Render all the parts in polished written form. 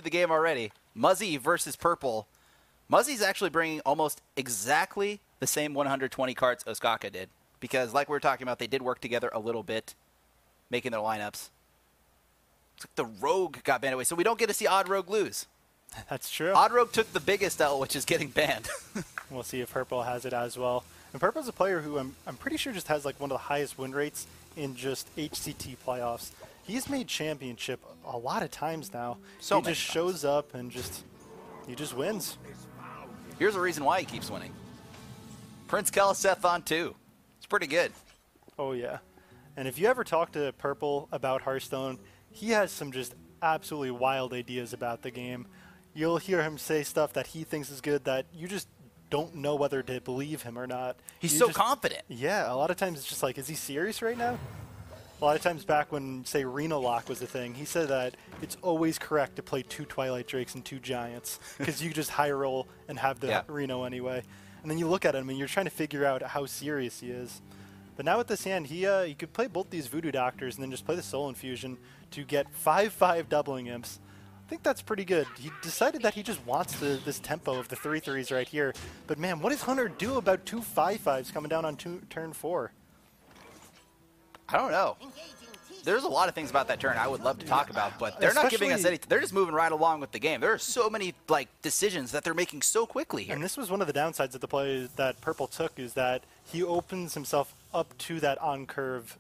the game already. Muzzy versus Purple. Muzzy's actually bringing almost exactly the same 120 cards Osaka did. Because like we were talking about, they did work together a little bit, making their lineups. Looks like the Rogue got banned away, so we don't get to see Odd Rogue lose. That's true. Odd Rogue took the biggest L, which is getting banned. We'll see if Purple has it as well. And Purple's a player who I'm pretty sure just has like one of the highest win rates in just HCT playoffs. He's made championship a lot of times now. So he just shows up and he just wins. Here's a reason why he keeps winning. Prince Keliseth on 2. It's pretty good. Oh yeah. And if you ever talk to Purple about Hearthstone, he has some just absolutely wild ideas about the game. You'll hear him say stuff that he thinks is good that you just don't know whether to believe him or not. He's so confident. Yeah, a lot of times it's just like, is he serious right now? A lot of times back when, say, Reno Lock was a thing, he said that it's always correct to play 2 Twilight Drakes and 2 Giants because you just high roll and have the Reno anyway. And then you look at him and you're trying to figure out how serious he is. But now with this hand, he could play both these Voodoo Doctors and then just play the Soul Infusion to get 5/5 doubling imps. I think that's pretty good. He decided that he just wants this tempo of the 3/3s right here. But man, what does Hunter do about 2 5/5s coming down on turn 4? I don't know. There's a lot of things about that turn I would love to talk about, but they're not giving us anything. They're just moving right along with the game. There are so many decisions that they're making so quickly here. And this was one of the downsides of the play that Purple took, is that he opens himself up to that on-curve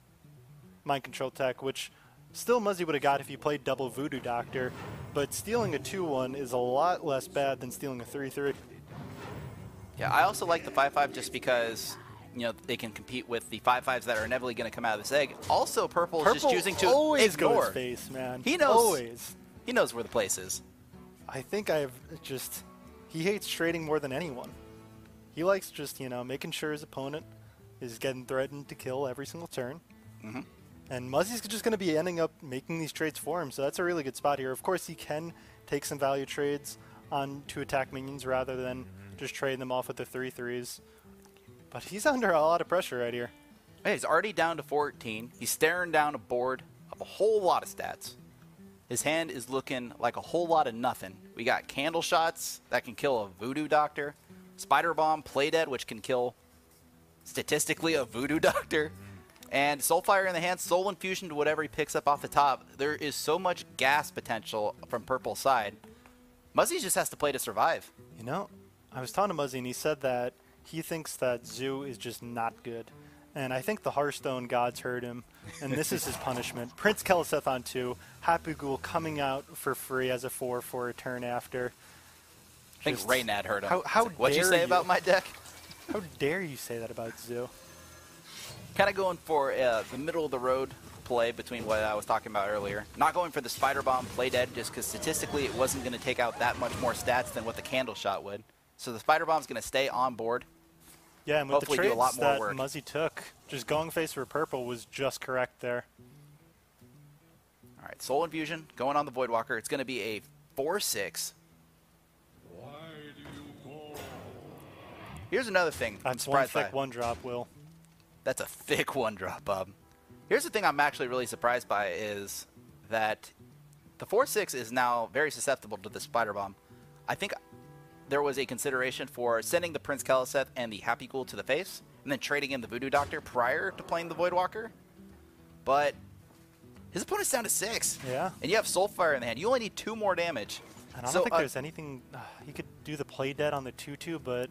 mind control tech, which still Muzzy would have got if he played double Voodoo Doctor, but stealing a 2-1 is a lot less bad than stealing a 3/3. Yeah, I also like the 5/5 just because they can compete with the 5/5s that are inevitably going to come out of this egg. Also, Purple is just choosing to always ignore. Go his face, man. He knows. Always. He knows where the place is. I think he hates trading more than anyone. He likes just, making sure his opponent is getting threatened to kill every single turn. Mm-hmm. And Muzzy's just going to be ending up making these trades for him, so that's a really good spot here. Of course, he can take some value trades on 2 attack minions rather than just trading them off with the 3/3s. But he's under a lot of pressure right here. Hey, he's already down to 14. He's staring down a board of a whole lot of stats. His hand is looking like a whole lot of nothing. We got Candle Shots that can kill a Voodoo Doctor. Spider Bomb, Play Dead, which can kill, statistically, a Voodoo Doctor. And Soulfire in the hand, Soul Infusion to whatever he picks up off the top. There is so much gas potential from Purple's side. Muzzy just has to play to survive. I was talking to Muzzy, and he said that he thinks that Zoo is just not good. And I think the Hearthstone gods heard him, and this is his punishment. Prince Keliseth on 2, Happy Ghoul coming out for free as a 4 for a turn after. I think Raynad heard him. What'd you say about my deck? How dare you say that about Zoo? Kind of going for the middle-of-the-road play between what I was talking about earlier. Not going for the Spider Bomb Play Dead just because statistically it wasn't going to take out that much more stats than what the Candle Shot would. So the Spider Bomb's going to stay on board. Yeah, and with hopefully the trades do a lot more that work. Muzzy took, just going face for Purple was just correct there. All right, Soul Infusion going on the Voidwalker. It's going to be a 4/6. Here's another thing. That's one thick 1-drop, Will. That's a thick 1-drop, Bob. Here's the thing I'm actually really surprised by is that the 4/6 is now very susceptible to the Spider Bomb. I think there was a consideration for sending the Prince Keliseth and the Happy Ghoul to the face, and then trading in the Voodoo Doctor prior to playing the Voidwalker. But his opponent's down to 6. Yeah. And you have Soulfire in the hand. You only need 2 more damage. And I don't think there's anything... he could do the Play Dead on the 2/2, but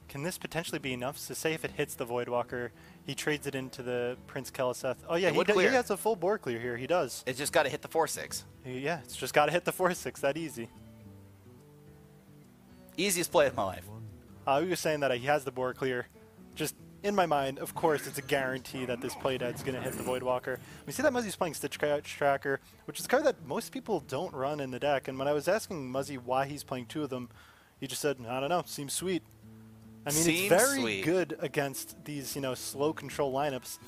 can this potentially be enough? So say if it hits the Voidwalker, he trades it into the Prince Keliseth. Oh yeah, he has a full board clear here. He does. It's just got to hit the 4/6. Yeah, it's just got to hit the 4/6. That easy. Easiest play of my life. We were saying that he has the board clear. Just in my mind, of course, it's a guarantee that this play dead's going to hit the Voidwalker. We see that Muzzy's playing Stitch Tracker, which is a card that most people don't run in the deck. And when I was asking Muzzy why he's playing 2 of them, he just said, I don't know, seems sweet. I mean, it's very good against these, slow control lineups.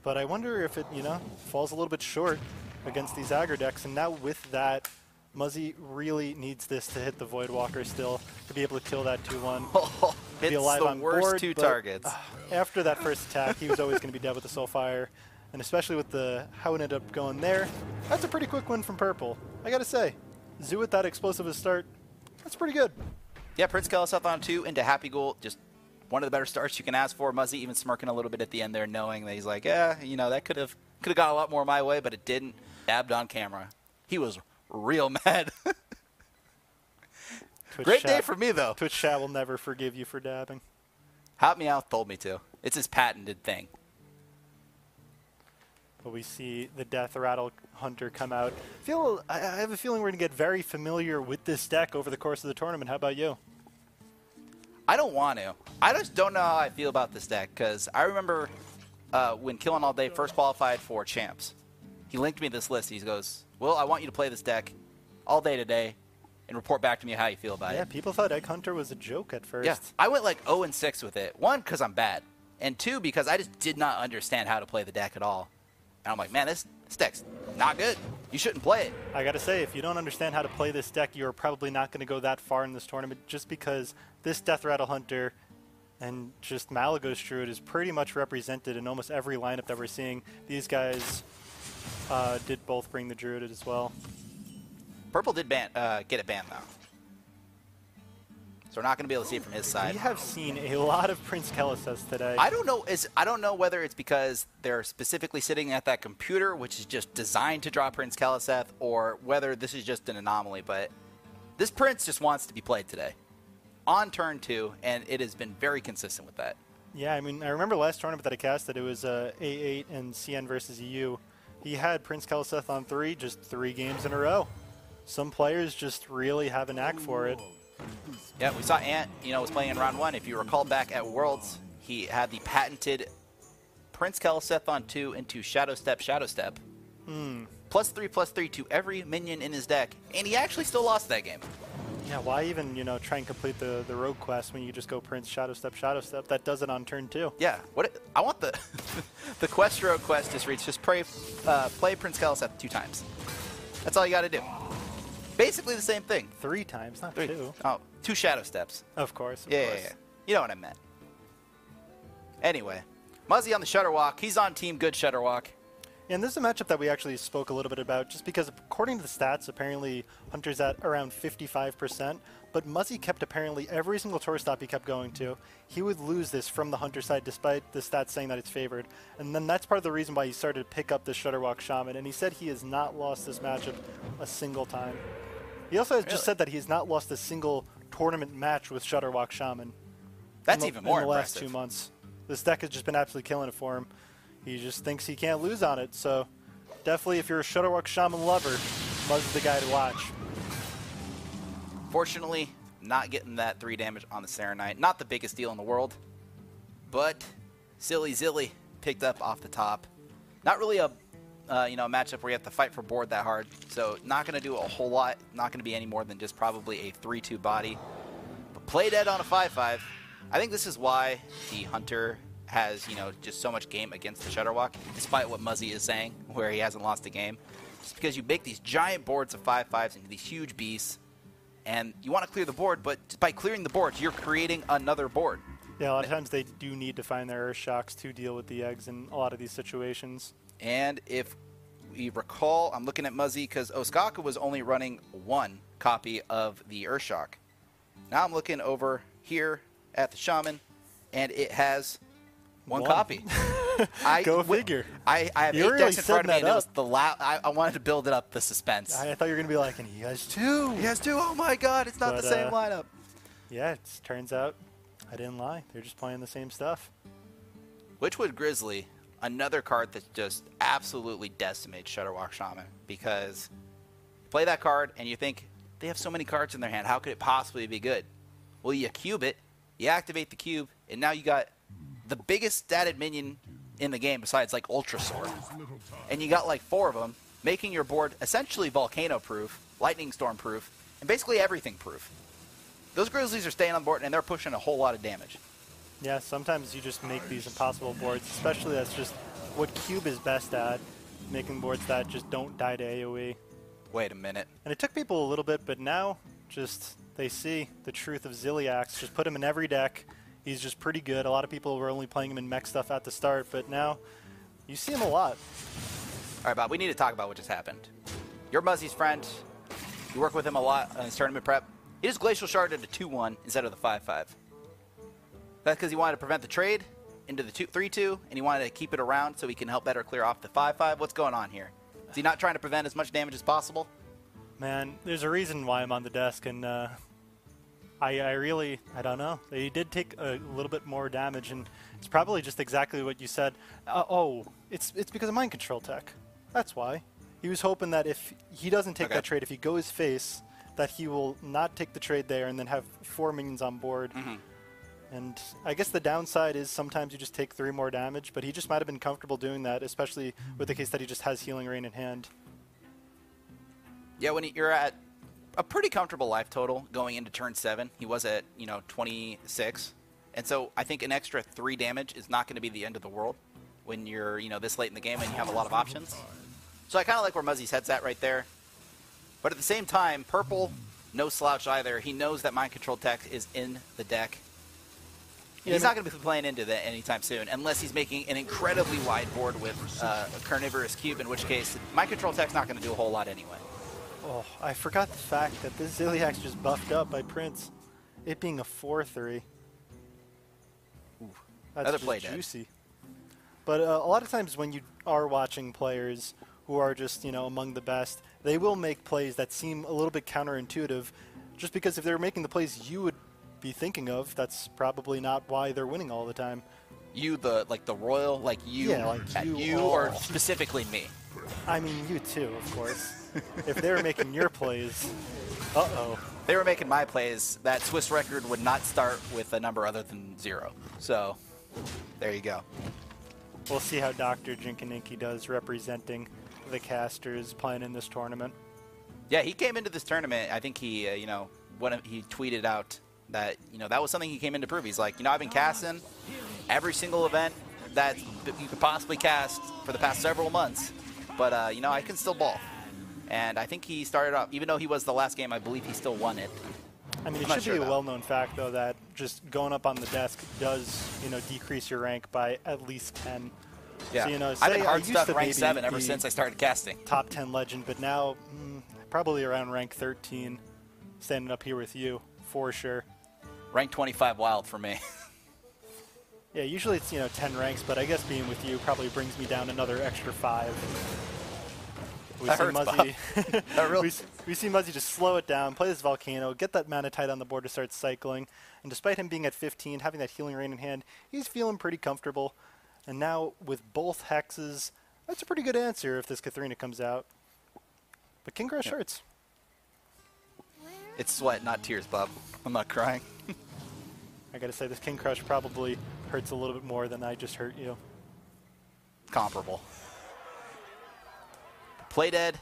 But I wonder if it, falls a little bit short against these aggro decks. And now with that, Muzzy really needs this to hit the Voidwalker still to be able to kill that 2-1. It's be alive the on worst board, 2 targets. After that first attack, he was always going to be dead with the Soulfire. And especially with how it ended up going there, that's a pretty quick win from Purple, I got to say. Zoo with that explosive a start, that's pretty good. Yeah, Prince Keliseth on 2 into Happy Ghoul. Just one of the better starts you can ask for. Muzzy even smirking a little bit at the end there, knowing that he's like, yeah, you know, that could have got a lot more my way, but it didn't. Dabbed on camera. He was real mad. Great day for me, though. Twitch chat will never forgive you for dabbing. Hot Meowth told me to. It's his patented thing. But we see the Death Rattle Hunter come out. I have a feeling we're going to get very familiar with this deck over the course of the tournament. How about you? I don't want to. I just don't know how I feel about this deck, because I remember when Killin' All Day first qualified for Champs. He linked me this list. He goes, well, I want you to play this deck all day today and report back to me how you feel about it. Yeah, people thought Egg Hunter was a joke at first. Yeah, I went like 0-6 with it. 1, because I'm bad. And 2, because I just did not understand how to play the deck at all. And I'm like, man, this deck's not good. You shouldn't play it. I got to say, if you don't understand how to play this deck, you're probably not going to go that far in this tournament, just because this Death Rattle Hunter and just Malagos Druid is pretty much represented in almost every lineup that we're seeing. These guys did both bring the Druid as well. Purple did get it banned, though. So we're not going to be able to see it from his side. We have seen a lot of Prince Keliseth today. I don't know whether it's because they're specifically sitting at that computer, which is just designed to draw Prince Keliseth, or whether this is just an anomaly. But this Prince just wants to be played today on turn 2, and it has been very consistent with that. Yeah, I mean, I remember last tournament that I casted, it was A8 and CN versus EU. He had Prince Keliseth on 3, just 3 games in a row. Some players just really have a knack for it. Yeah, we saw Ant, was playing in round 1. If you recall back at Worlds, he had the patented Prince Keliseth on 2 into Shadow Step. +3/+3 to every minion in his deck, and he actually still lost that game. Yeah, why even, try and complete the rogue quest when you just go Prince Shadow Step? That does it on turn 2. Yeah, I want the the quest rogue quest just reads. Just play Prince Keliseth 2 times. That's all you got to do. Basically the same thing. 3 times, not 2. Oh, 2 Shadow Steps. Of course, of course. course. Yeah. You know what I meant. Anyway, Muzzy on the Shutterwalk. He's on team good Shutterwalk. And this is a matchup that we actually spoke a little bit about, just because according to the stats, apparently Hunter's at around 55%, but Muzzy kept apparently every single tour stop he kept going to. He would lose this from the Hunter side despite the stats saying that it's favored. And then that's part of the reason why he started to pick up the Shutterwalk Shaman, and he said he has not lost this matchup a single time. He also has just said that he has not lost a single tournament match with Shutterwalk Shaman. That's even more in the last impressive. 2 months. This deck has just been absolutely killing it for him. He just thinks he can't lose on it, so definitely if you're a Shutterwalk Shaman lover, Muzzy's the guy to watch. Fortunately, not getting that 3 damage on the Serenite. Not the biggest deal in the world, but Silly Zilly picked up off the top. Not really a matchup where you have to fight for board that hard, so not going to do a whole lot. Not going to be any more than just probably a 3-2 body. But play dead on a 5-5. I think this is why the Hunter has, just so much game against the Shutterwalk, despite what Muzzy is saying, where he hasn't lost a game. Just because you make these giant boards of 5-5s into these huge beasts, and you want to clear the board, but by clearing the board, you're creating another board. Yeah, a lot of times they do need to find their Earth Shocks to deal with the eggs in a lot of these situations. And if we recall, I'm looking at Muzzy because Oskaka was only running 1 copy of the Earthshock. Now I'm looking over here at the Shaman, and it has 1 copy. Go figure. I have 8 decks in front of me, and it was the I wanted to build it up, the suspense. I thought you were going to be like, and he has 2. He has 2. Oh my God, it's not the same lineup. Yeah, it turns out I didn't lie. They're just playing the same stuff. Witchwood Grizzly, another card that just absolutely decimates Shutterwalk Shaman, because you play that card and you think, they have so many cards in their hand, how could it possibly be good? Well, you cube it, you activate the cube, and now you got the biggest statted minion in the game besides like Ultra Sword. And you got like 4 of them, making your board essentially volcano proof, lightning storm proof, and basically everything proof. Those Grizzlies are staying on board and they're pushing a whole lot of damage. Yeah, sometimes you just make these impossible boards, especially that's just what Cube is best at, making boards that just don't die to AoE. Wait a minute. And it took people a little bit, but now just they see the truth of Zilliax. Just put him in every deck. He's just pretty good. A lot of people were only playing him in mech stuff at the start, but now you see him a lot. All right, Bob, we need to talk about what just happened. You're Muzzy's friend. You work with him a lot in his tournament prep. He just Glacial Sharded a 2-1 instead of the 5-5. That's because he wanted to prevent the trade into the 3-2, and he wanted to keep it around so he can help better clear off the 5-5. What's going on here? Is he not trying to prevent as much damage as possible? Man, there's a reason why I'm on the desk, and I don't know. He did take a little bit more damage, and it's probably just exactly what you said. It's because of mind control tech. That's why. He was hoping that if he doesn't take that trade, if he goes face, that he will not take the trade there and then have 4 minions on board. And I guess the downside is sometimes you just take 3 more damage, but he just might have been comfortable doing that, especially with the case that he just has Healing Rain in hand. Yeah, when you're at a pretty comfortable life total going into turn 7, he was at 26, and so I think an extra 3 damage is not going to be the end of the world when you're this late in the game and you have a lot of options. So I kind of like where Muzzy's head's at right there, but at the same time, purple no slouch either. He knows that mind control tech is in the deck. Yeah, he's not going to be playing into that anytime soon, unless he's making an incredibly wide board with a carnivorous cube, in which case mind control tech's not going to do a whole lot anyway. Oh, I forgot the fact that this Ziliak's just buffed up by Prince. It being a 4-3. That's another just play dead. Juicy. But a lot of times when you are watching players who are just, among the best, they will make plays that seem a little bit counterintuitive, just because if they're making the plays you would be thinking of, that's probably not why they're winning all the time. You, the royal, you, yeah, like you or specifically me. I mean, you too, of course. If they were making your plays, They were making my plays, that Swiss record would not start with a number other than 0. So, there you go. We'll see how Dr. Jinkaninki does representing the casters playing in this tournament. Yeah, he came into this tournament, I think he, he tweeted out that, that was something he came in to prove. He's like, I've been casting every single event that you could possibly cast for the past several months, but, I can still ball. And I think he started off, even though he was the last game, I believe he still won it. I mean, it should be a well-known fact, though, that just going up on the desk does, decrease your rank by at least 10. Yeah, so, I've been hard stuck rank 7 ever since I started casting. Top 10 legend, but now probably around rank 13, standing up here with you, for sure. Rank 25 wild for me. Yeah, usually it's, 10 ranks, but I guess being with you probably brings me down another extra 5. We see Muzzy. we see Muzzy just slow it down, play this Volcano, get that Manatite on the board to start cycling, and despite him being at 15, having that Healing Rain in hand, he's feeling pretty comfortable. And now with both hexes, that's a pretty good answer if this Katharina comes out. But King Crush hurts. It's sweat, not tears, Bob. I'm not crying. I gotta say, this King Crush probably hurts a little bit more than I just hurt you. Comparable. Play dead.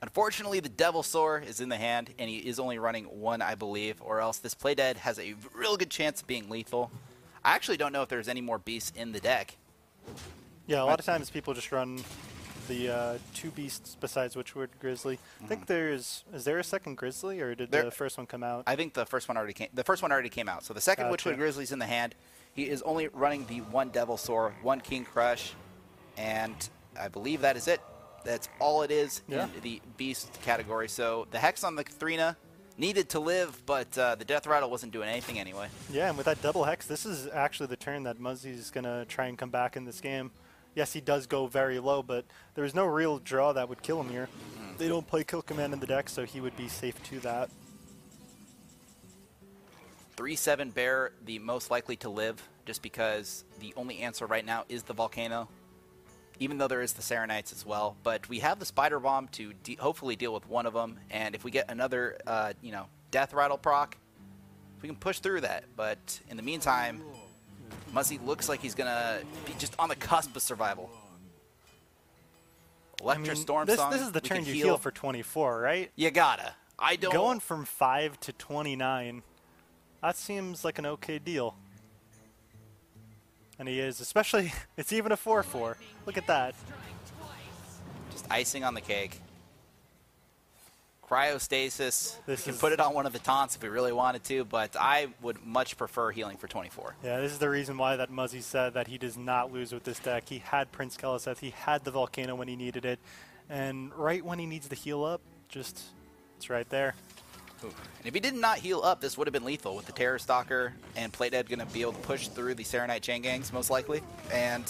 Unfortunately, the Devil Soar is in the hand, and he is only running 1, I believe, or else this play dead has a real good chance of being lethal. I actually don't know if there's any more beasts in the deck. Yeah, a lot of times people just run the 2 beasts besides Witchwood Grizzly. I think is there a second Grizzly, or did the first one come out? I think the first one already came out. So the second Witchwood Grizzly's in the hand. He is only running the 1 Devil Soar, 1 King Crush, and I believe that is it. That's all it is in the beast category. So the Hex on the Katharina needed to live, but the Death Rattle wasn't doing anything anyway. Yeah, and with that double Hex, this is actually the turn that Muzzy's going to try and come back in this game. Yes, he does go very low, but there is no real draw that would kill him here. They don't play Kill Command in the deck, so he would be safe to that. 3-7 Bear, the most likely to live, just because the only answer right now is the Volcano, even though there is the Serenites as well. But we have the Spider Bomb to hopefully deal with one of them, and if we get another, Death Rattle proc, we can push through that. But in the meantime, Muzzy looks like he's going to be just on the cusp of survival. Storm Song. This is the turn you heal for 24, right? You gotta. Going from 5 to 29, that seems like an okay deal. And he is, especially, it's even a 4-4. Look at that. Just icing on the cake. Cryostasis. We can put it on one of the taunts if we really wanted to, but I would much prefer healing for 24. Yeah, this is the reason why that Muzzy said that he does not lose with this deck. He had Prince Keliseth, he had the Volcano when he needed it, and right when he needs to heal up, it's It's right there. Ooh. And if he did not heal up, this would have been lethal with the Terror Stalker and Platehead going to be able to push through the Serenite Chain Gangs, most likely. And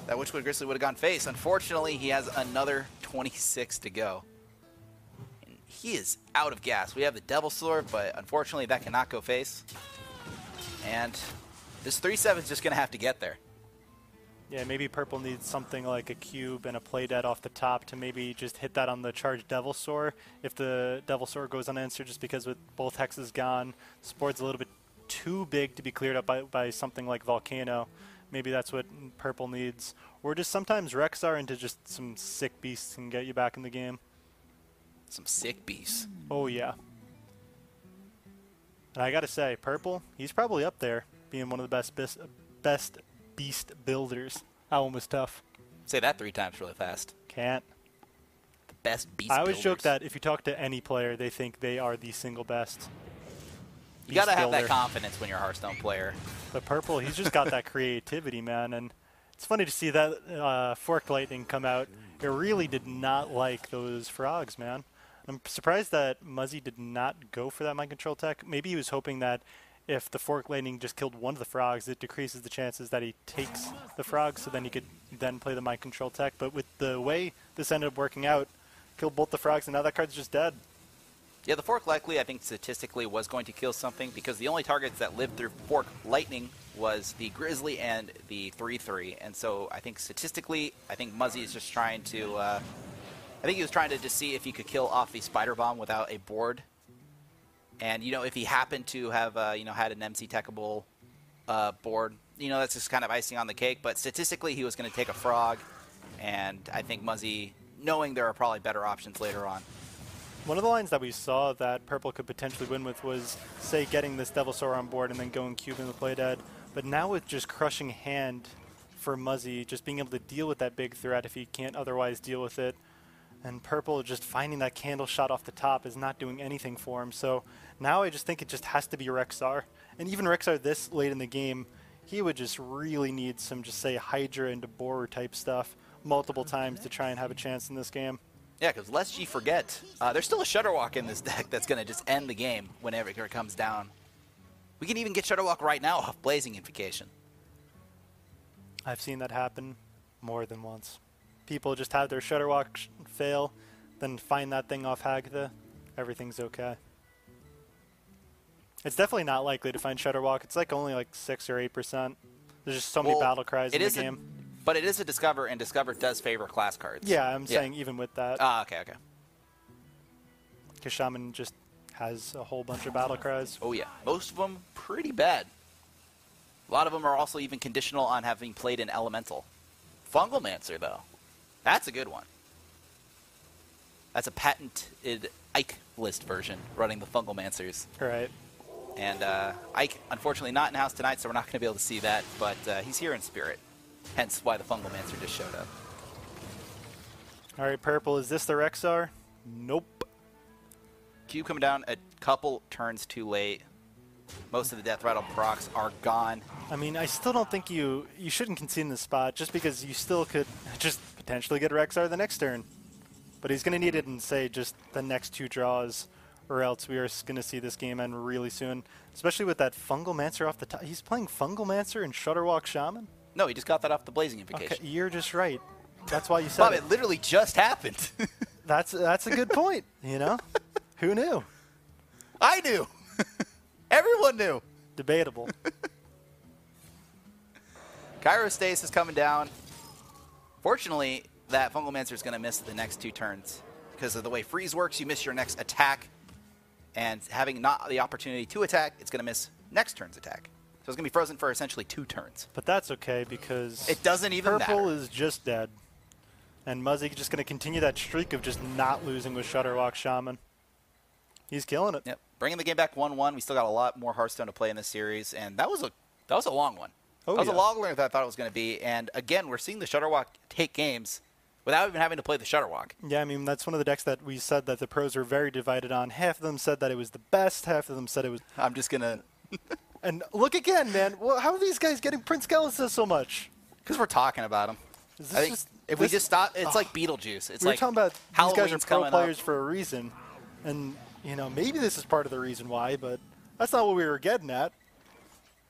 that Witchwood Grizzly would have gone face. Unfortunately, he has another 26 to go. And he is out of gas. We have the Devil Sword, but unfortunately, that cannot go face. And this 3-7 is just going to have to get there. Yeah, maybe purple needs something like a cube and a Playdead off the top to maybe just hit that on the charged Devil Sword. If the Devil Sword goes unanswered, just because with both hexes gone, this board's a little bit too big to be cleared up by something like Volcano. Maybe that's what purple needs. Or just sometimes Rexar into just some sick beasts can get you back in the game. Some sick beasts. Oh, yeah. And I gotta say, purple, he's probably up there, being one of the best beast builders. That one was tough. Say that 3 times really fast. Can't. The best beast I always builders. joke that if you talk to any player, they think they are the single best. You gotta have that confidence when you're a Hearthstone player. But purple, he's just got that creativity, man. And it's funny to see that Forked Lightning come out. It really did not like those frogs, man. I'm surprised that Muzzy did not go for that mind control tech. Maybe he was hoping that if the Forked Lightning just killed one of the frogs, it decreases the chances that he takes the frogs, so then he could then play the mind control tech. But with the way this ended up working out, killed both the frogs, and now that card's just dead. Yeah, the Fork likely, I think, statistically was going to kill something because the only targets that lived through Fork Lightning was the Grizzly and the 3-3. And so I think statistically, I think Muzzy is just trying to, I think he was trying to just see if he could kill off the Spider Bomb without a board. And, you know, if he happened to have, you know, had an MC techable board, you know, that's just kind of icing on the cake. But statistically, he was going to take a frog. And I think Muzzy, knowing there are probably better options later on. One of the lines that we saw that purple could potentially win with was, say, getting this Devil Sword on board and then going cube in the Playdead. But now with just crushing hand for Muzzy, just being able to deal with that big threat if he can't otherwise deal with it, and purple just finding that candle shot off the top is not doing anything for him. So now I just think it just has to be Rexar. And even Rexar this late in the game, he would just really need some, just say, Hydra into Borer type stuff multiple times to try and have a chance in this game. Yeah, because lest you forget, there's still a Shutterwalk in this deck that's going to just end the game whenever it comes down. We can even get Shutterwalk right now off Blazing Invocation. I've seen that happen more than once. People just have their Shutterwalk fail, then find that thing off Hagatha. Everything's okay. It's definitely not likely to find Shutterwalk. It's like only like 6 or 8%. There's just so many battle cries in the game. But it is a Discover, and Discover does favor class cards. Yeah, I'm saying even with that. Ah, okay, okay. Because Shaman just has a whole bunch of battle cries. Oh, yeah. Most of them pretty bad. A lot of them are also even conditional on having played an Elemental. Fungalmancer, though. That's a good one. That's a patented Ike list version, running the Fungalmancers. Right. And Ike, unfortunately, not in house tonight, so we're not going to be able to see that. But he's here in spirit. Hence why the Fungalmancer just showed up. All right, purple. Is this the Rexar? Nope. Cube coming down a couple turns too late. Most of the Death Rattle procs are gone. I mean, I still don't think you shouldn't concede in this spot just because you still could just potentially get Rexar the next turn. But he's going to need it in, say, just the next 2 draws, or else we are going to see this game end really soon. Especially with that Fungalmancer off the top. He's playing Fungalmancer and Shutterwalk Shaman? No, he just got that off the Blazing Invocation. Okay, you're just right. That's why you said Bob, it literally just happened. That's a good point, you know? Who knew? I knew. Everyone knew. Debatable. Gyrostasis is coming down. Fortunately, that Fungalmancer is going to miss the next 2 turns. Because of the way freeze works, you miss your next attack. And having not the opportunity to attack, it's going to miss next turn's attack. So it's going to be frozen for essentially 2 turns. But that's okay because it doesn't even purple matter. is just dead. And Muzzy just going to continue that streak of just not losing with Shutterwalk Shaman. He's killing it. Yep. Bringing the game back 1-1. We still got a lot more Hearthstone to play in this series, and that was a long one. Oh, that was a longer than I thought it was going to be. And again, we're seeing the Shutterwalk take games without even having to play the Shutterwalk. Yeah, I mean, that's one of the decks that we said that the pros were very divided on. Half of them said that it was the best. Half of them said it was... I'm just going to... And look again, man. Well, how are these guys getting Prince Gallus so much? Because we're talking about him. Is I think just, if we just stop, it's like Beetlejuice. It's we're like talking about Halloween's these guys are pro coming players up. for a reason. And, you know, maybe this is part of the reason why, but that's not what we were getting at.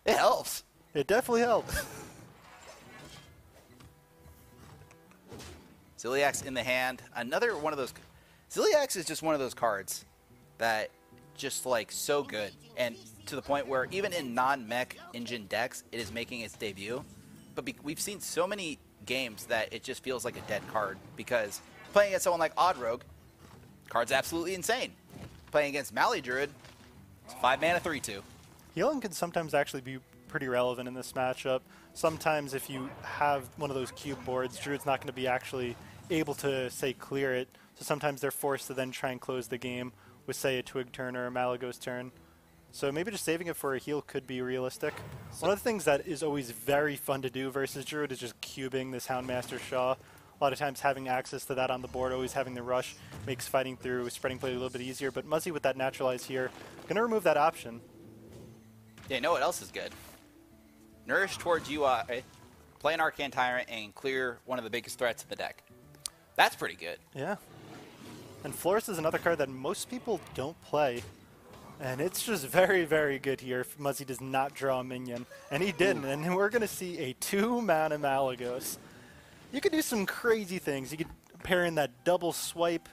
It helps. It definitely helps. Ziliax in the hand. Another one of those. Ziliax is just one of those cards that just like so good. And to the point where even in non-mech engine decks, it is making its debut. But we've seen so many games that it just feels like a dead card. Because playing against someone like Odd Rogue, card's absolutely insane. Playing against Mally Druid, it's 5 mana 3/2. Healing can sometimes actually be pretty relevant in this matchup. Sometimes if you have one of those cube boards, Druid's not going to be actually able to, say, clear it. So sometimes they're forced to then try and close the game with, say, a Twig turn or a Malagos turn. So maybe just saving it for a heal could be realistic. One of the things that is always very fun to do versus Druid is just cubing this Houndmaster Shaw. A lot of times having access to that on the board, always having the rush, makes fighting through spreading play a little bit easier. But Muzzy with that Naturalize here, going to remove that option. Yeah, you know what else is good? Nourish towards UI, play an Arcane Tyrant, and clear one of the biggest threats in the deck. That's pretty good. Yeah. And Florist is another card that most people don't play. And it's just very, very good here if Muzzy does not draw a minion. And he didn't. And we're going to see a 2-mana Malagos. You could do some crazy things. You could pair in that double swipe.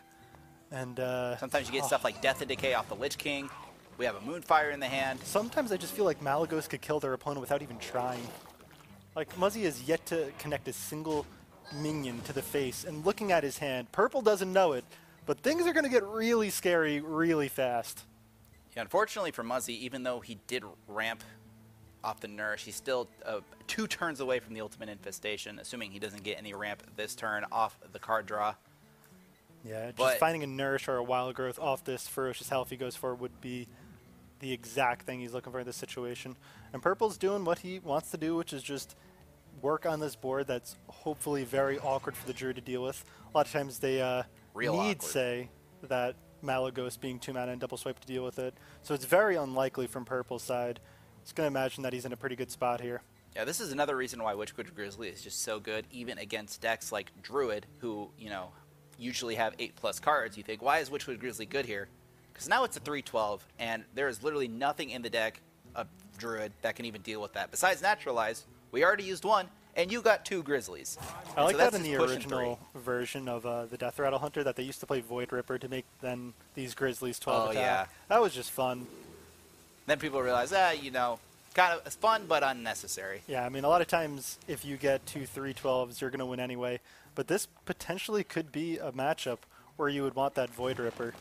And sometimes you get stuff like Death and Decay off the Lich King. We have a Moonfire in the hand. Sometimes I just feel like Malagos could kill their opponent without even trying. Like, Muzzy has yet to connect a single minion to the face. And looking at his hand, Purple doesn't know it, but things are going to get really scary really fast. Yeah, unfortunately for Muzzy, even though he did ramp off the Nourish, he's still 2 turns away from the Ultimate Infestation, assuming he doesn't get any ramp this turn off the card draw. Yeah, just finding a Nourish or a Wild Growth off this Ferocious Hell if he goes for would be the exact thing he's looking for in this situation. And Purple's doing what he wants to do, which is just work on this board that's hopefully very awkward for the Druid to deal with. A lot of times they need, say, that Malagos being 2 mana and double swipe to deal with it. So it's very unlikely from Purple's side. Just going to imagine that he's in a pretty good spot here. Yeah, this is another reason why Witchwood Grizzly is just so good, even against decks like Druid, who, you know, usually have 8+ cards. You think, why is Witchwood Grizzly good here? Because now it's a 3/12, and there is literally nothing in the deck of Druid that can even deal with that. Besides Naturalize, we already used 1, and you got 2 Grizzlies. I like that in the original version of the Death Rattle Hunter, that they used to play Void Ripper to make then these Grizzlies 12 attack. Yeah. That was just fun. Then people realize, you know, kind of fun but unnecessary. Yeah, I mean, a lot of times if you get 2 3/12s, you're going to win anyway. But this potentially could be a matchup where you would want that Void Ripper.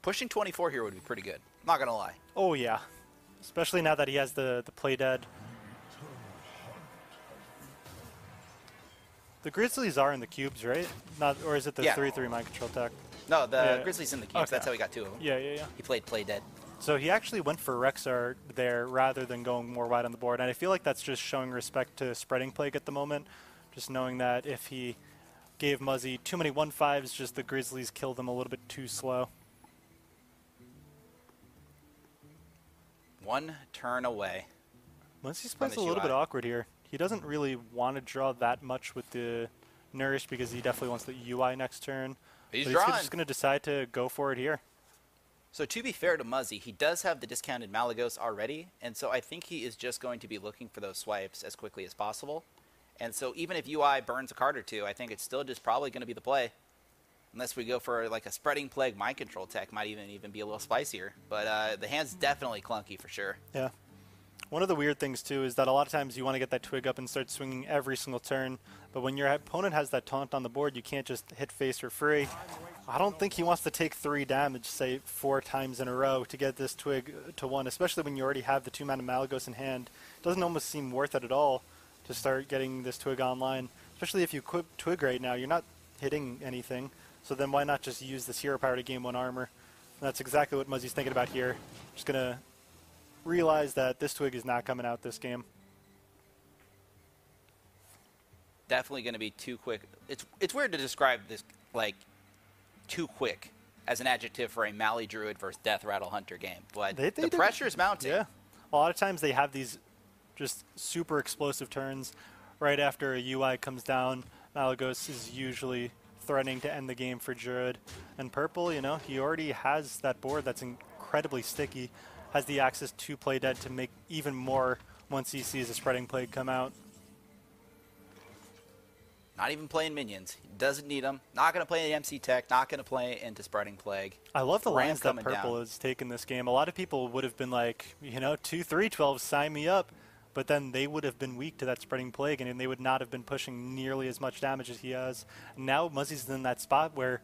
Pushing 24 here would be pretty good. Not going to lie. Oh, yeah. Especially now that he has the play dead. The Grizzlies are in the cubes, right? Not, or is it the 3/3 mind control tech? No, the Grizzlies in the cubes. Okay. That's how he got 2 of them. Yeah, yeah, yeah. He played play dead. So he actually went for Rexar there rather than going more wide on the board. And I feel like that's just showing respect to spreading plague at the moment. Just knowing that if he gave Muzzy too many 1/5s, just the Grizzlies killed them a little bit too slow. 1 turn away. Muzzy's plays a little bit awkward here. He doesn't really want to draw that much with the Nourish because he definitely wants the UI next turn. He's just going to decide to go for it here. So to be fair to Muzzy, he does have the discounted Malagos already, and so I think he is just going to be looking for those swipes as quickly as possible. And so even if UI burns a card or 2, I think it's still just probably going to be the play. Unless we go for like a Spreading Plague mind control tech, might even be a little spicier. But the hand's definitely clunky for sure. Yeah. One of the weird things too is that a lot of times you want to get that twig up and start swinging every single turn. But when your opponent has that taunt on the board, you can't just hit face for free. I don't think he wants to take 3 damage, say 4 times in a row to get this twig to 1, especially when you already have the 2 mana Malagos in hand. It doesn't almost seem worth it at all to start getting this twig online. Especially if you equip twig right now, you're not hitting anything. So then why not just use this hero power to gain 1 armor? And that's exactly what Muzzy's thinking about here. Just going to realize that this twig is not coming out this game. Definitely going to be too quick. It's weird to describe this like too quick as an adjective for a Mally Druid versus Death Rattle Hunter game, but the pressure's mounting. Yeah, a lot of times they have these just super explosive turns right after a UI comes down. Malagos is usually threatening to end the game for Druid. And purple, you know, he already has that board that's incredibly sticky, has the access to play dead to make even more once he sees a Spreading Plague come out. Not even playing minions. He doesn't need them. Not going to play the MC Tech. Not going to play into Spreading Plague. I love the Ram lines that coming purple down. has taken this game. A lot of people would have been like, you know, 2-3-12, sign me up. But then they would have been weak to that Spreading Plague, and they would not have been pushing nearly as much damage as he has. Now Muzzy's in that spot where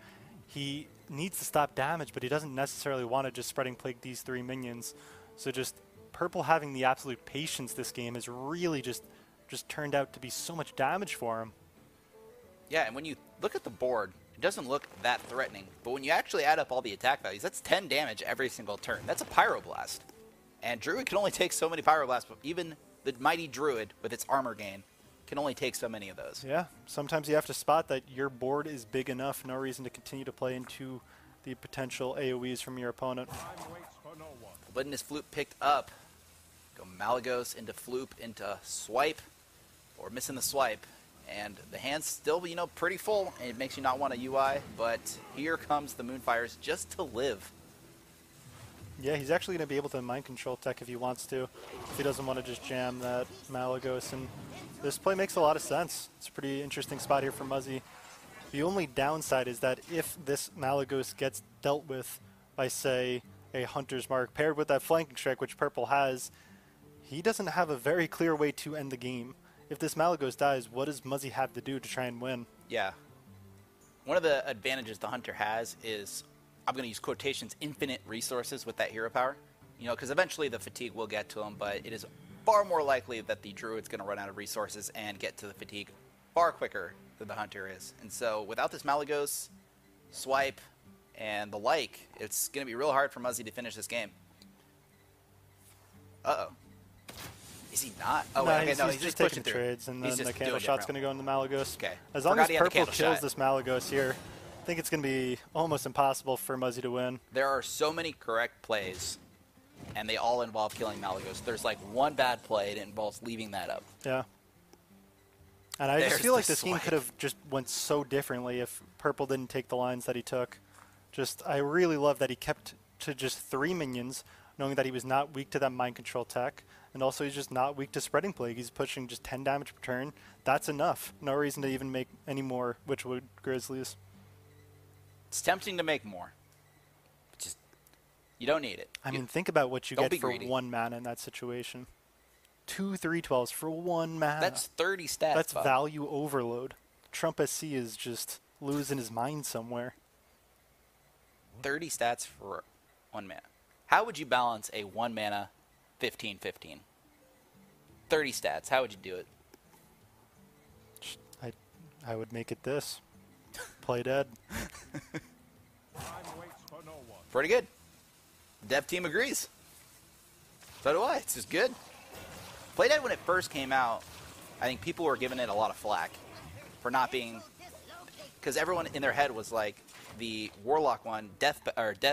he needs to stop damage, but he doesn't necessarily want to just Spreading Plague these 3 minions. So just purple having the absolute patience this game has really just turned out to be so much damage for him. Yeah, and when you look at the board, it doesn't look that threatening. But when you actually add up all the attack values, that's 10 damage every single turn. That's a Pyroblast. And Druid can only take so many Pyroblasts, but even the mighty Druid, with its armor gain, can only take so many of those. Yeah, sometimes you have to spot that your board is big enough, no reason to continue to play into the potential AoEs from your opponent. Forbidden is Floop picked up. Go Malagos into Floop into Swipe, or missing the Swipe. And the hand's still, you know, pretty full, and it makes you not want a UI, but here comes the Moonfires just to live. Yeah, he's actually going to be able to mind control tech if he wants to, if he doesn't want to just jam that Malagos. And this play makes a lot of sense. It's a pretty interesting spot here for Muzzy. The only downside is that if this Malagos gets dealt with by, say, a Hunter's Mark paired with that flanking strike, which purple has, he doesn't have a very clear way to end the game. If this Malagos dies, what does Muzzy have to do to try and win? Yeah. One of the advantages the Hunter has is, I'm going to use quotations, infinite resources with that hero power. You know, because eventually the fatigue will get to him, but it is far more likely that the Druid's going to run out of resources and get to the fatigue far quicker than the Hunter is. And so without this Malagos, Swipe, and the like, it's going to be real hard for Muzzy to finish this game. Uh-oh. Is he not? Oh, no, wait, okay, he's just pushing taking through. trades, and He's then the just candle doing shot's different. going to go into Malagos. Okay. As long Forgot as he had the purple candle kills shot. this Malagos here, I think it's going to be almost impossible for Muzzy to win. There are so many correct plays, and they all involve killing Malagos. There's like one bad play that involves leaving that up. Yeah. And I just There's feel like the this game swipe. could have just went so differently if purple didn't take the lines that he took. Just, I really love that he kept to just 3 minions, knowing that he was not weak to that mind control tech, and also he's just not weak to Spreading Plague. He's pushing just 10 damage per turn. That's enough. No reason to even make any more Witchwood Grizzlies. It's tempting to make more. Just, you don't need it. I mean, think about what you Don't get be for greedy. 1 mana in that situation. 2 3/12s for 1 mana. That's 30 stats. That's Bob. value overload. Trump SC is just losing his mind somewhere. 30 stats for 1 mana. How would you balance a 1 mana 15/15? 30 stats. How would you do it? I would make it this. Play dead. Pretty good. The dev team agrees. So do I. It's just good. Playdead, when it first came out, I think people were giving it a lot of flack for not being, because everyone in their head was like, the Warlock one, Death Pact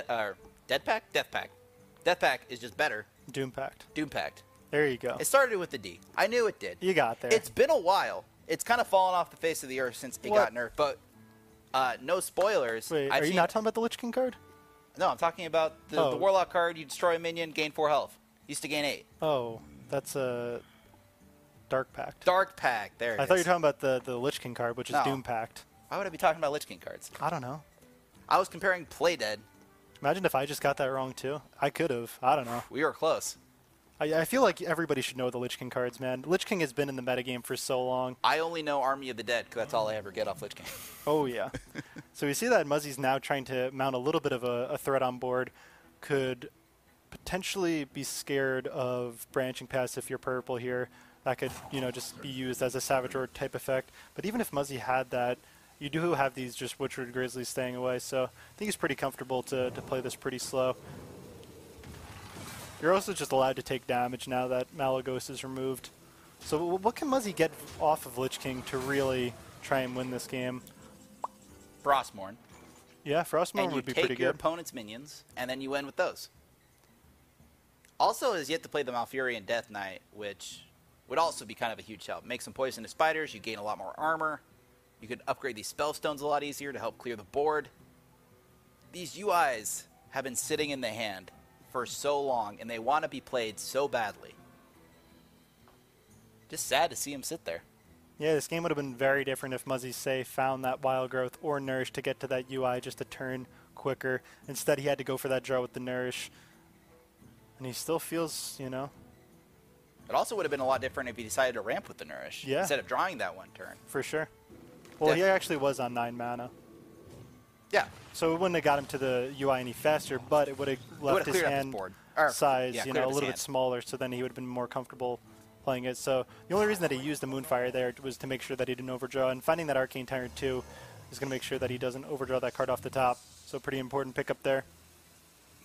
is just better. Doom Pact. Doom Pact. There you go. It started with the D. I knew it did. You got there. It's been a while. It's kind of fallen off the face of the earth since it got nerfed. But no spoilers. Wait, I've are you seen- not talking about the Lich King card? No, I'm talking about the Warlock card. You destroy a minion, gain 4 health. Used to gain 8. Oh, that's a Dark Pact. Dark Pact. There it is. I thought you were talking about the Lich King card, which is No. Doom Pact. Why would I be talking about Lich King cards? I don't know. I was comparing Playdead. Imagine if I just got that wrong too. I could have. I don't know. We were close. I feel like everybody should know the Lich King cards, man. Lich King has been in the metagame for so long. I only know Army of the Dead because that's all I ever get off Lich King. Oh, yeah. So we see that Muzzy's now trying to mount a little bit of a threat on board. Could potentially be scared of branching past if you're purple here. That could, you know, just be used as a Savage Roar type effect. But even if Muzzy had that, you do have these just Witchwood Grizzlies staying away. So I think he's pretty comfortable to play this pretty slow. You're also just allowed to take damage now that Malagos is removed. So what can Muzzy get off of Lich King to really try and win this game? Frostmourne. Yeah, Frostmourne And you would be take pretty your good. opponent's minions, and then you win with those. Also is yet to play the Malfurion Death Knight, which would also be kind of a huge help. Make some poisonous spiders, you gain a lot more armor. You could upgrade these spell stones a lot easier to help clear the board. These UIs have been sitting in the hand for so long, and they want to be played so badly. Just sad to see him sit there. Yeah, this game would have been very different if Muzzy, say, found that Wild Growth or Nourish to get to that UI just a turn quicker. Instead, he had to go for that draw with the Nourish. And he still feels, you know. It also would have been a lot different if he decided to ramp with the Nourish instead of drawing that one turn. For sure. Well, he actually was on 9 mana. Yeah. So it wouldn't have got him to the UI any faster, but it would have left his hand size, you know, a little bit smaller, so then he would have been more comfortable playing it. So the only reason that he used the Moonfire there was to make sure that he didn't overdraw, and finding that Arcane Tyrant too is going to make sure that he doesn't overdraw that card off the top. So pretty important pickup there.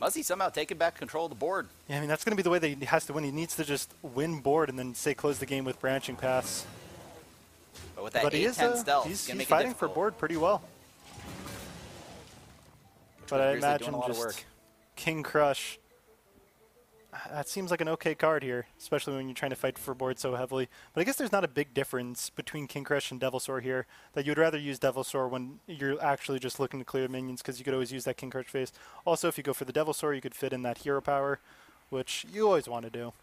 Muzzy somehow taking back control of the board. Yeah, I mean, that's going to be the way that he has to win. He needs to just win board and then, say, close the game with Branching Paths. But with that 8-10 stealth, he's fighting for board pretty well. But I imagine just King Crush, that seems like an okay card here, especially when you're trying to fight for board so heavily. But I guess there's not a big difference between King Crush and Devilsaur here, that you'd rather use Devilsaur when you're actually just looking to clear minions, because you could always use that King Crush face. Also, if you go for the Devilsaur, you could fit in that hero power, which you always want to do.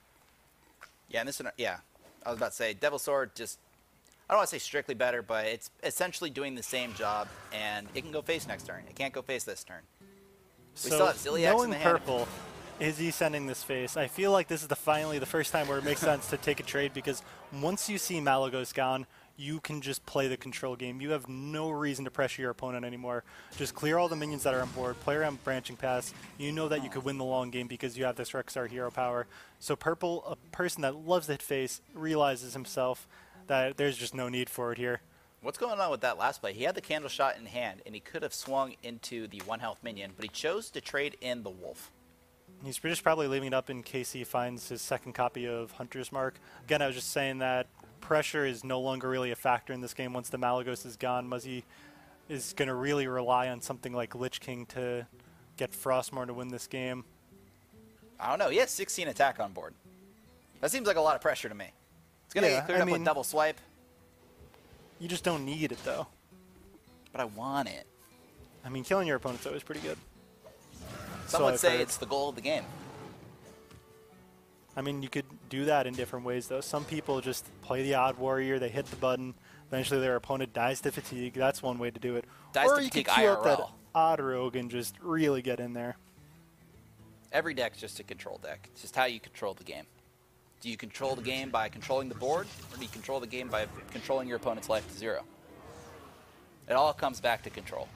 Yeah, and this one, yeah. I was about to say, Devilsaur just, I don't want to say strictly better, but it's essentially doing the same job, and it can go face next turn. It can't go face this turn. We still have Ziliax in the hand. Purple, is he sending this face? I feel like this is finally the first time where it makes sense to take a trade, because once you see Malagos gone, you can just play the control game. You have no reason to pressure your opponent anymore. Just clear all the minions that are on board, play around Branching Paths. You know that you could win the long game because you have this Rexar hero power. So Purple, a person that loves that face, realizes himself that there's just no need for it here. What's going on with that last play? He had the Candle Shot in hand, and he could have swung into the 1 health minion, but he chose to trade in the Wolf. He's just probably leaving it up in case he finds his second copy of Hunter's Mark. Again, I was just saying that pressure is no longer really a factor in this game. Once the Malagos is gone, Muzzy is going to really rely on something like Lich King to get Frostmourne to win this game. I don't know. He has 16 attack on board. That seems like a lot of pressure to me. It's going to get cleared up with double swipe. You just don't need it, though. But I want it. I mean, killing your opponent's always pretty good. Some would say it's the goal of the game. I mean, you could do that in different ways, though. Some people just play the Odd Warrior, they hit the button, eventually their opponent dies to fatigue. That's one way to do it. Or you could queue up that Odd Rogue and just really get in there. Every deck's just a control deck. It's just how you control the game. Do you control the game by controlling the board, or do you control the game by controlling your opponent's life to 0? It all comes back to control.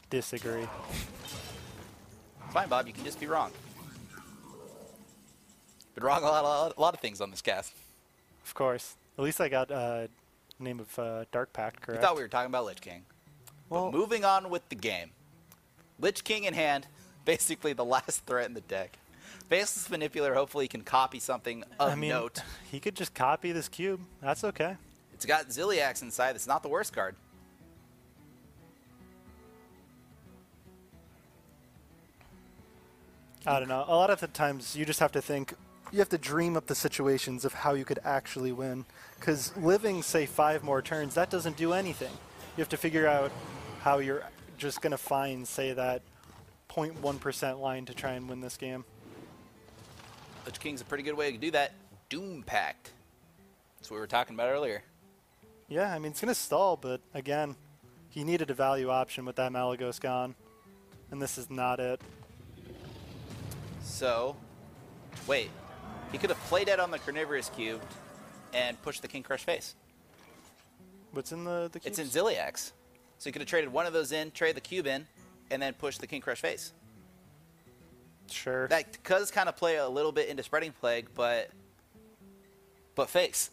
Disagree. It's fine, Bob. You can just be wrong. Been wrong a lot of things on this cast. Of course. At least I got the name of Dark Pact correct. We thought we were talking about Lich King. Well, but moving on with the game. Lich King in hand, basically the last threat in the deck. Faceless Manipulator hopefully can copy something of note. He could just copy this cube. That's okay. It's got Ziliax inside. It's not the worst card. I don't know. A lot of the times you just have to think, you have to dream up the situations of how you could actually win. Because living, say, 5 more turns, that doesn't do anything. You have to figure out how you're just going to find, say, that 0.1% line to try and win this game. Lich King's a pretty good way to do that. Doom Pact. That's what we were talking about earlier. Yeah, I mean, it's going to stall, but again, he needed a value option with that Malagos gone. And this is not it. So, wait. He could have played dead on the Carnivorous Cube and pushed the King Crush face. What's in the cubes? It's in Ziliax. So he could have traded one of those in, trade the cube in, and then push the King Crush face. Sure. That does kind of play a little bit into Spreading Plague, but face.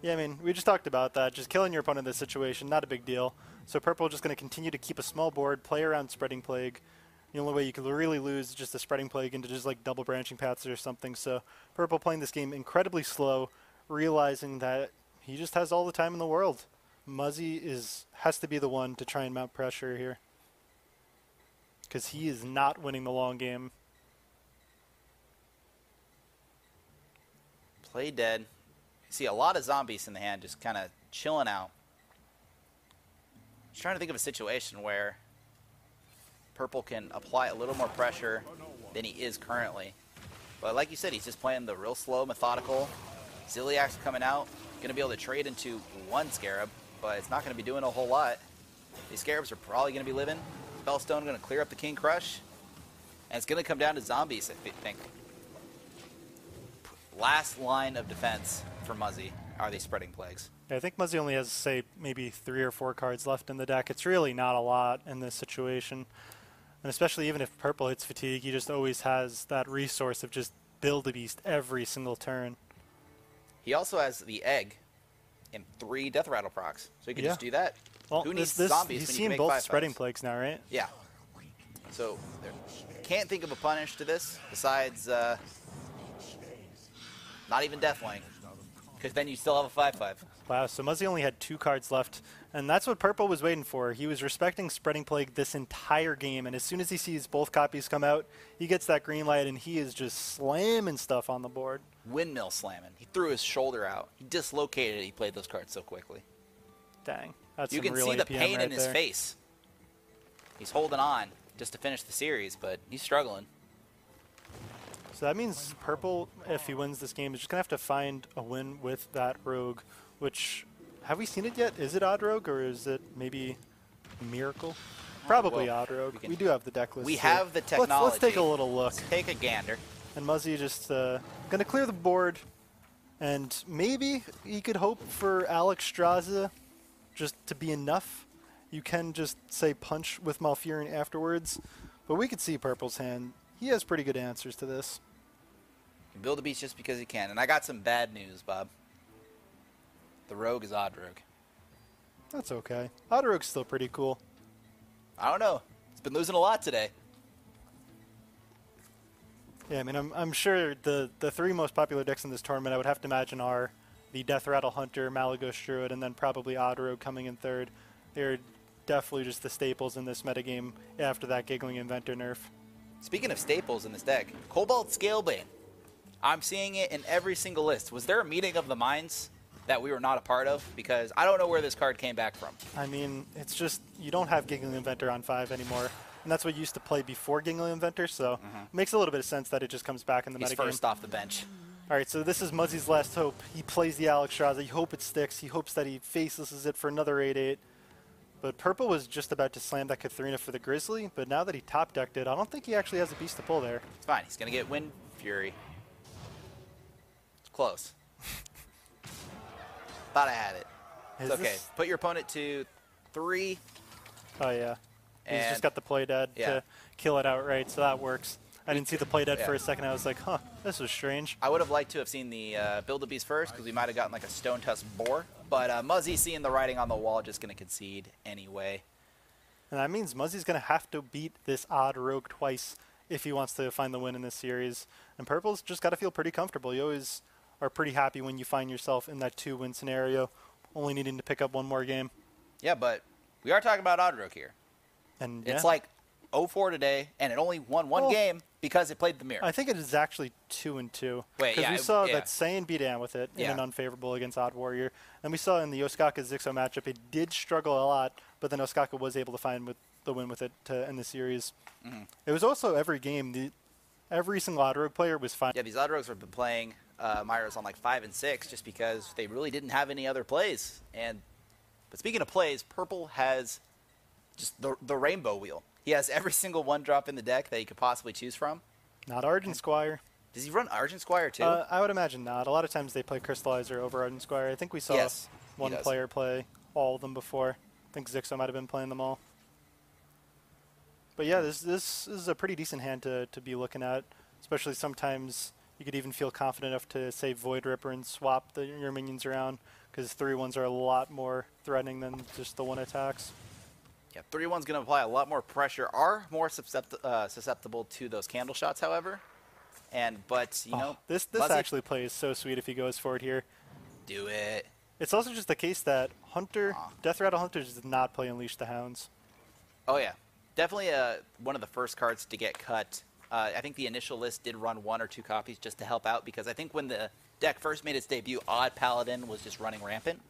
Yeah, I mean, we just talked about that. Just killing your opponent in this situation, not a big deal. So Purple just going to continue to keep a small board, play around Spreading Plague. The only way you could really lose is just a Spreading Plague into just like double Branching Paths or something. So Purple playing this game incredibly slow, realizing that he just has all the time in the world. Muzzy has to be the one to try and mount pressure here, because he is not winning the long game. Play dead. see a lot of zombies in the hand just kind of chilling out. Just trying to think of a situation where Purple can apply a little more pressure than he is currently. But like you said, he's just playing the real slow, methodical. Ziliak's coming out, going to be able to trade into one Scarab, but it's not going to be doing a whole lot. These Scarabs are probably going to be living. Spellstone going to clear up the King Crush. And it's going to come down to zombies, I think. Last line of defense for Muzzy are these Spreading Plagues. Yeah, I think Muzzy only has, say, maybe 3 or 4 cards left in the deck. It's really not a lot in this situation. And especially even if Purple hits Fatigue, he just always has that resource of just build a beast every single turn. He also has the Egg and 3 Death Rattle procs. So he can just do that. Well, Who needs zombies he's when you seeing can make both 5/5s? Spreading Plagues now, right? Yeah. So can't think of a punish to this besides not even Deathlink. Because then you still have a 5/5. Wow, so Muzzy only had 2 cards left, and that's what Purple was waiting for. He was respecting Spreading Plague this entire game, and as soon as he sees both copies come out, he gets that green light, and he is just slamming stuff on the board. Windmill slamming. He threw his shoulder out. He dislocated it. He played those cards so quickly. Dang, that's You some can real see the APM pain right in his there. face. He's holding on just to finish the series, but he's struggling. So that means Purple, if he wins this game, is just going to have to find a win with that Rogue, which, have we seen it yet? Is it Odd Rogue, or is it maybe Miracle? Probably well, Odd Rogue. we We do have the deck list. We here. have the technology. Let's take a little look. Let's take a gander. And Muzzy just going to clear the board, and maybe he could hope for Alex Straza just to be enough. You can just say punch with Malfurion afterwards, but we could see Purple's hand. He has pretty good answers to this. He can build a beast just because he can. And I got some bad news, Bob. The Rogue is Odd Rogue. That's okay. Odd Rogue's still pretty cool. I don't know. He's been losing a lot today. Yeah, I mean, I'm sure the 3 most popular decks in this tournament, I would have to imagine, are the Death Rattle Hunter, Malagos Druid, and then probably Odd Rogue coming in third. They're definitely just the staples in this metagame after that Giggling Inventor nerf. Speaking of staples in this deck, Cobalt Scalebane. I'm seeing it in every single list. Was there a meeting of the minds that we were not a part of? Because I don't know where this card came back from. I mean, it's just, you don't have Giggling Inventor on 5 anymore. And that's what you used to play before Giggling Inventor, so it makes a little bit of sense that it just comes back in the He's metagame. first off the bench. All right, so this is Muzzy's last hope. He plays the Alex Straza. He hopes it sticks. He hopes that he facelesses it for another 8/8. But Purple was just about to slam that Katharina for the Grizzly, but now that he top decked it, I don't think he actually has a beast to pull there. It's fine. He's going to get Wind Fury. It's close. Thought I had it. It's okay. Put your opponent to 3. Oh, yeah. He's And just got the play dead to kill it outright, so that works. I didn't see the play dead for a second. I was like, huh, this was strange. I would have liked to have seen the Build a Beast first because we might have gotten like a Stone Tusk Boar. But Muzzy, seeing the writing on the wall, just going to concede anyway. And that means Muzzy's going to have to beat this Odd Rogue twice if he wants to find the win in this series. And Purple's just got to feel pretty comfortable. You always are pretty happy when you find yourself in that 2-win scenario, only needing to pick up 1 more game. Yeah, but we are talking about Odd Rogue here. And It's like 0-4 today, and it only won 1 game because it played the mirror. I think it is actually 2-2. Wait, Because yeah, we saw that Saiyan beat down with it in Yeah. an unfavorable against Odd Warrior. And we saw in the Osaka-Zixo matchup, it did struggle a lot, but then Osaka was able to find the win with it to end the series. It was also every game, every single Odd Rogue player was fine. Yeah, these Odd Rogues have been playing Myros on like 5 and 6 just because they really didn't have any other plays. But speaking of plays, Purple has just the Rainbow Wheel. He has every single 1-drop in the deck that he could possibly choose from. Not Argent Squire. Does he run Argent Squire too? I would imagine not. A lot of times they play Crystallizer over Argent Squire. I think we saw Yes, he one does. player play all of them before. I think Zixo might have been playing them all. But yeah, this is a pretty decent hand to be looking at, especially sometimes you could even feel confident enough to say Void Ripper and swap your minions around, because 3/1s are a lot more threatening than just the 1 attacks. Yeah, 3-1's going to apply a lot more pressure. Are more susceptible to those candle shots, however. But you know, this Muzzy, actually plays so sweet if he goes for it here. do it. It's also just the case that Death Rattle Hunter does not play Unleash the Hounds. Oh yeah, definitely one of the first cards to get cut I think the initial list did run 1 or 2 copies just to help out, because I think when the deck first made its debut, Odd Paladin was just running rampant.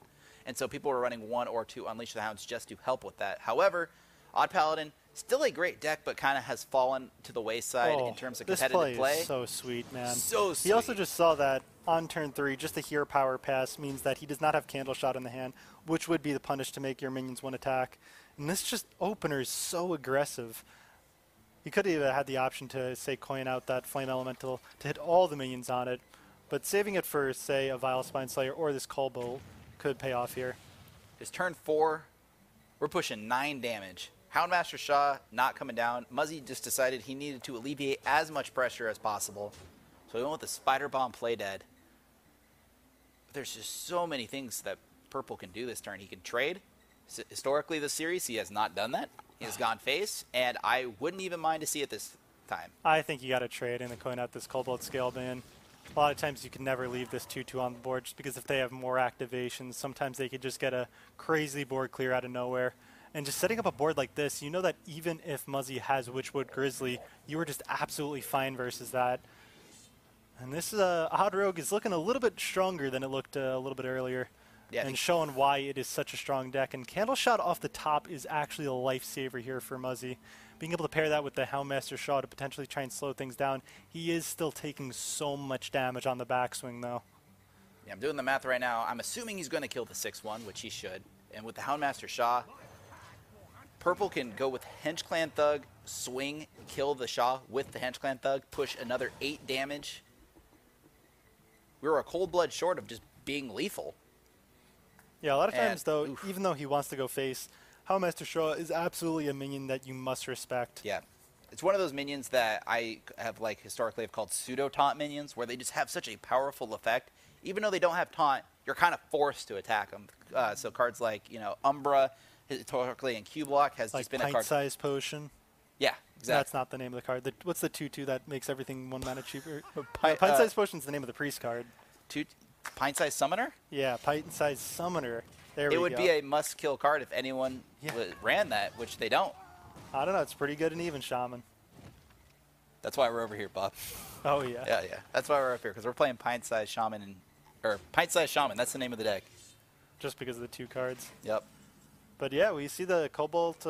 And so people were running 1 or 2 Unleash the Hounds just to help with that. However, Odd Paladin, still a great deck, but kind of has fallen to the wayside in terms of competitive play. This is so sweet, man. So sweet. He also just saw that on turn 3, just a Hero Power Pass means that he does not have Candle Shot in the hand, which would be the punish to make your minions 1 attack. And this just opener is so aggressive. He could have had the option to, say, coin out that Flame Elemental to hit all the minions on it, but saving it for, say, a Vile Spine Slayer or this Cobalt could pay off here. His turn 4, we're pushing 9 damage. Houndmaster Shaw not coming down. Muzzy just decided he needed to alleviate as much pressure as possible, so he went with the Spider Bomb Play Dead. There's just so many things that Purple can do this turn. He can trade. Historically this series, he has not done that. He has gone face, and I wouldn't even mind to see it this time. I think you got to trade and then coin out this Cobalt Scalebane. A lot of times you can never leave this 2-2 on the board just because if they have more activations, sometimes they could just get a crazy board clear out of nowhere. And just setting up a board like this, you know that even if Muzzy has Witchwood Grizzly, you are just absolutely fine versus that. And this Odd Rogue is looking a little bit stronger than it looked a little bit earlier. Yeah, and showing why it is such a strong deck. And Candle Shot off the top is actually a lifesaver here for Muzzy. Being able to pair that with the Houndmaster Shaw to potentially try and slow things down. He is still taking so much damage on the backswing, though. Yeah, I'm doing the math right now. I'm assuming he's going to kill the 6-1, which he should. And with the Houndmaster Shaw, Purple can go with Hench Clan Thug, swing, kill the Shaw with the Hench Clan Thug, push another 8 damage. We were a cold blood short of just being lethal. Yeah, a lot of times, though, even though he wants to go face, Houndmaster Shaw is absolutely a minion that you must respect. Yeah. It's one of those minions that I have, like, historically have called pseudo-taunt minions, where they just have such a powerful effect. Even though they don't have taunt, you're kind of forced to attack them. So cards like, you know, Umbra, historically in Q-Block, has like just been a card. Pint-Sized Potion. Yeah, exactly. That's not the name of the card. What's the 2-2 that makes everything 1 mana cheaper? Pint-Sized Potion is the name of the priest card. Pint-Sized Summoner? Yeah, Pint-Sized Summoner. There we go. It would be a must-kill card if anyone ran that, which they don't. I don't know. It's pretty good in Even Shaman. That's why we're over here, Bob. Oh, yeah. Yeah. That's why we're up here, because we're playing Pint-Sized Shaman, or Pint-Sized Shaman. That's the name of the deck. Just because of the 2 cards. Yep. But yeah, we see the Cobalt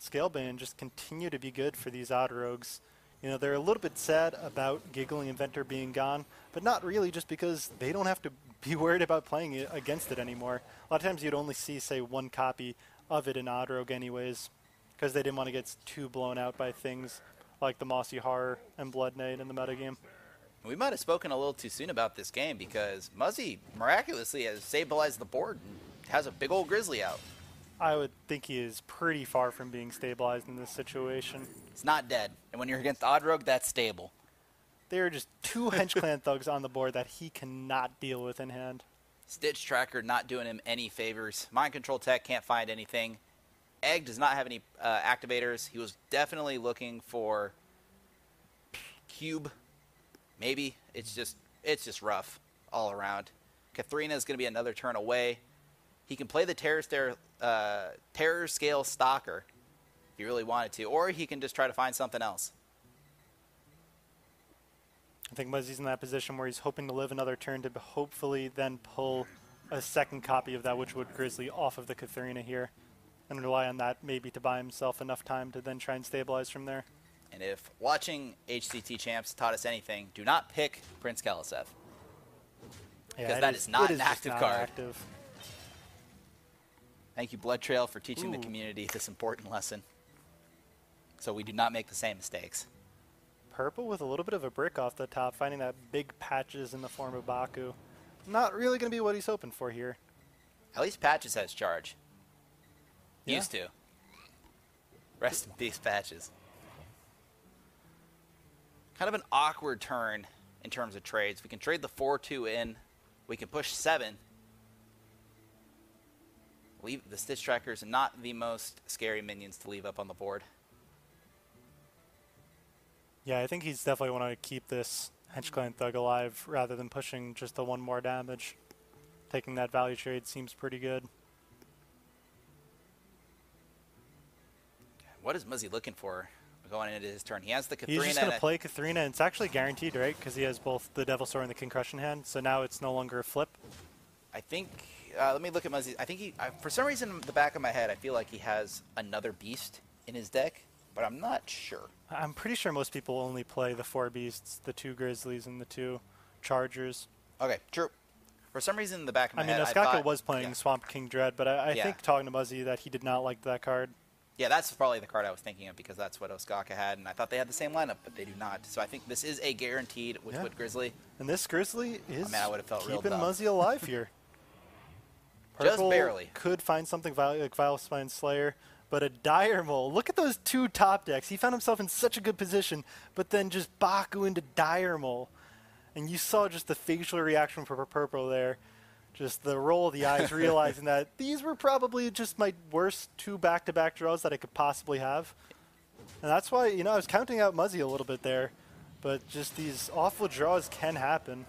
Scalebane just continue to be good for these Odd Rogues. You know, they're a little bit sad about Giggling Inventor being gone, but not really, just because they don't have to be worried about playing it against it anymore. A lot of times you'd only see, say, 1 copy of it in Odd Rogue anyways, because they didn't want to get too blown out by things like the Mossy Horror and Blood Knight in the metagame. We might have spoken a little too soon about this game, because Muzzy miraculously has stabilized the board and has a big old Grizzly out. I would think he is pretty far from being stabilized in this situation. It's not dead. And when you're against Odd Rogue, that's stable. There are just 2 Hench Clan Thugs on the board that he cannot deal with in hand. Stitch Tracker not doing him any favors. Mind Control Tech can't find anything. Egg does not have any activators. He was definitely looking for Cube. Maybe. It's just rough all around. Katharina is going to be another turn away. He can play the Terror Scale Stalker if he really wanted to, or he can just try to find something else. I think Muzzy's in that position where he's hoping to live another turn to hopefully then pull a second copy of that Witchwood Grizzly off of the Katharina here and rely on that maybe to buy himself enough time to then try and stabilize from there. And if watching HCT Champs taught us anything, do not pick Prince Kaliseth. Because that is not an active card. Active. Thank you, Blood Trail, for teaching the community this important lesson, so we do not make the same mistakes. Purple with a little bit of a brick off the top, finding that big patches in the form of Baku. Not really going to be what he's hoping for here. At least Patches has charge. Yeah. Used to. Rest in peace, Patches. Kind of an awkward turn in terms of trades. We can trade the 4-2 in. We can push 7. Leave the Stitch Trackers, not the most scary minions to leave up on the board. Yeah, I think he's definitely want to keep this Hench Clan Thug alive rather than pushing just the 1 more damage. Taking that value trade seems pretty good. What is Muzzy looking for? going into his turn. He has the Kathrina. He's just going to play Kathrina, and it's actually guaranteed, right? Because he has both the Devil Sword and the Concussion hand, so now it's no longer a flip. I think, let me look at Muzzy. I think for some reason, in the back of my head, I feel like he has another beast in his deck, but I'm not sure. I'm pretty sure most people only play the 4 beasts, the 2 Grizzlies, and the 2 Chargers. Okay, true. For some reason, in the back of my head, Oskaka was playing Swamp King Dread, but I think talking to Muzzy that he did not like that card. Yeah, that's probably the card I was thinking of because that's what Oskaka had, and I thought they had the same lineup, but they do not. So I think this is a guaranteed Witchwood Grizzly. And this Grizzly is I would have felt keeping real Muzzy alive here. Purple just barely. Could find something like Vilespine Slayer, but a Dire Mole. Look at those 2 top decks. He found himself in such a good position, but then just Baku into Dire Mole. And you saw just the facial reaction for Purple there. Just the roll of the eyes, realizing that these were probably just my worst 2 back-to-back draws that I could possibly have. And that's why, I was counting out Muzzy a little bit there. But just these awful draws can happen.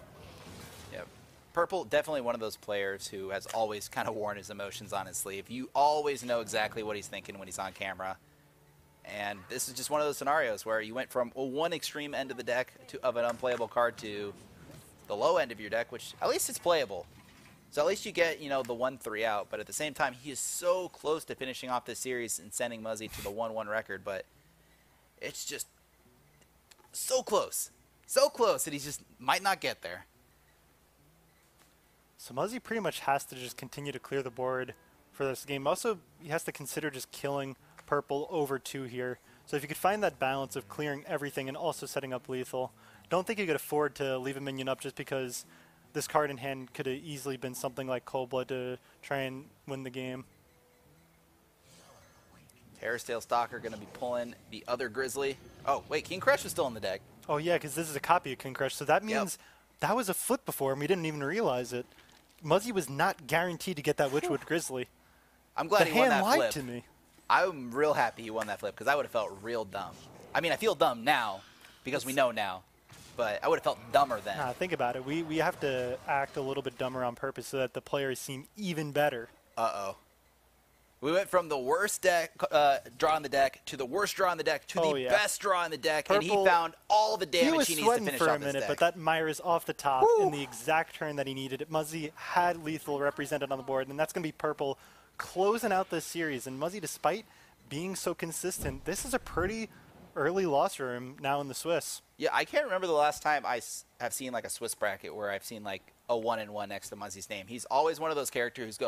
Yep. Purple, definitely one of those players who has always kind of worn his emotions on his sleeve. You always know exactly what he's thinking when he's on camera. And this is just one of those scenarios where you went from one extreme end of the deck of an unplayable card to the low end of your deck, which at least it's playable. So at least you get, the 1-3 out. But at the same time, he is so close to finishing off this series and sending Muzzy to the 1-1 record. But it's just so close. So close that he just might not get there. So Muzzy pretty much has to just continue to clear the board for this game. Also, he has to consider just killing Purple over 2 here. So if you could find that balance of clearing everything and also setting up lethal, don't think you could afford to leave a minion up just because this card in hand could have easily been something like Cold Blood to try and win the game. Terrastail Stalker going to be pulling the other Grizzly. Oh, wait, King Crush is still in the deck. Oh, yeah, because this is a copy of King Crush. So that means that was a flip before, and we didn't even realize it. Muzzy was not guaranteed to get that Witchwood Grizzly. I'm glad he won that flip. The hand lied to me. I'm real happy he won that flip because I would have felt real dumb. I mean, I feel dumb now because we know now. But I would have felt dumber then. Nah, think about it. We have to act a little bit dumber on purpose so that the players seem even better. Uh-oh. We went from the worst deck draw in the deck to the worst draw in the deck to the best draw in the deck, Purple, and he found all the damage he needs to finish off this deck. He was sweating for a minute, but that Myra's off the top in the exact turn that he needed. Muzzy had lethal represented on the board, and that's going to be Purple closing out this series. And Muzzy, despite being so consistent, this is a pretty early loss for him now in the Swiss. Yeah, I can't remember the last time I have seen like a Swiss bracket where I've seen like a 1-1 next to Muzzy's name. He's always one of those characters who's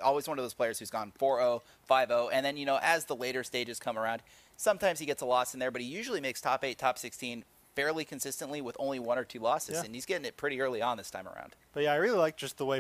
always one of those players who's gone 4-0, 5-0, and then as the later stages come around, sometimes he gets a loss in there, but he usually makes top 8, top 16 fairly consistently with only 1 or 2 losses, and he's getting it pretty early on this time around. But yeah, I really like just the way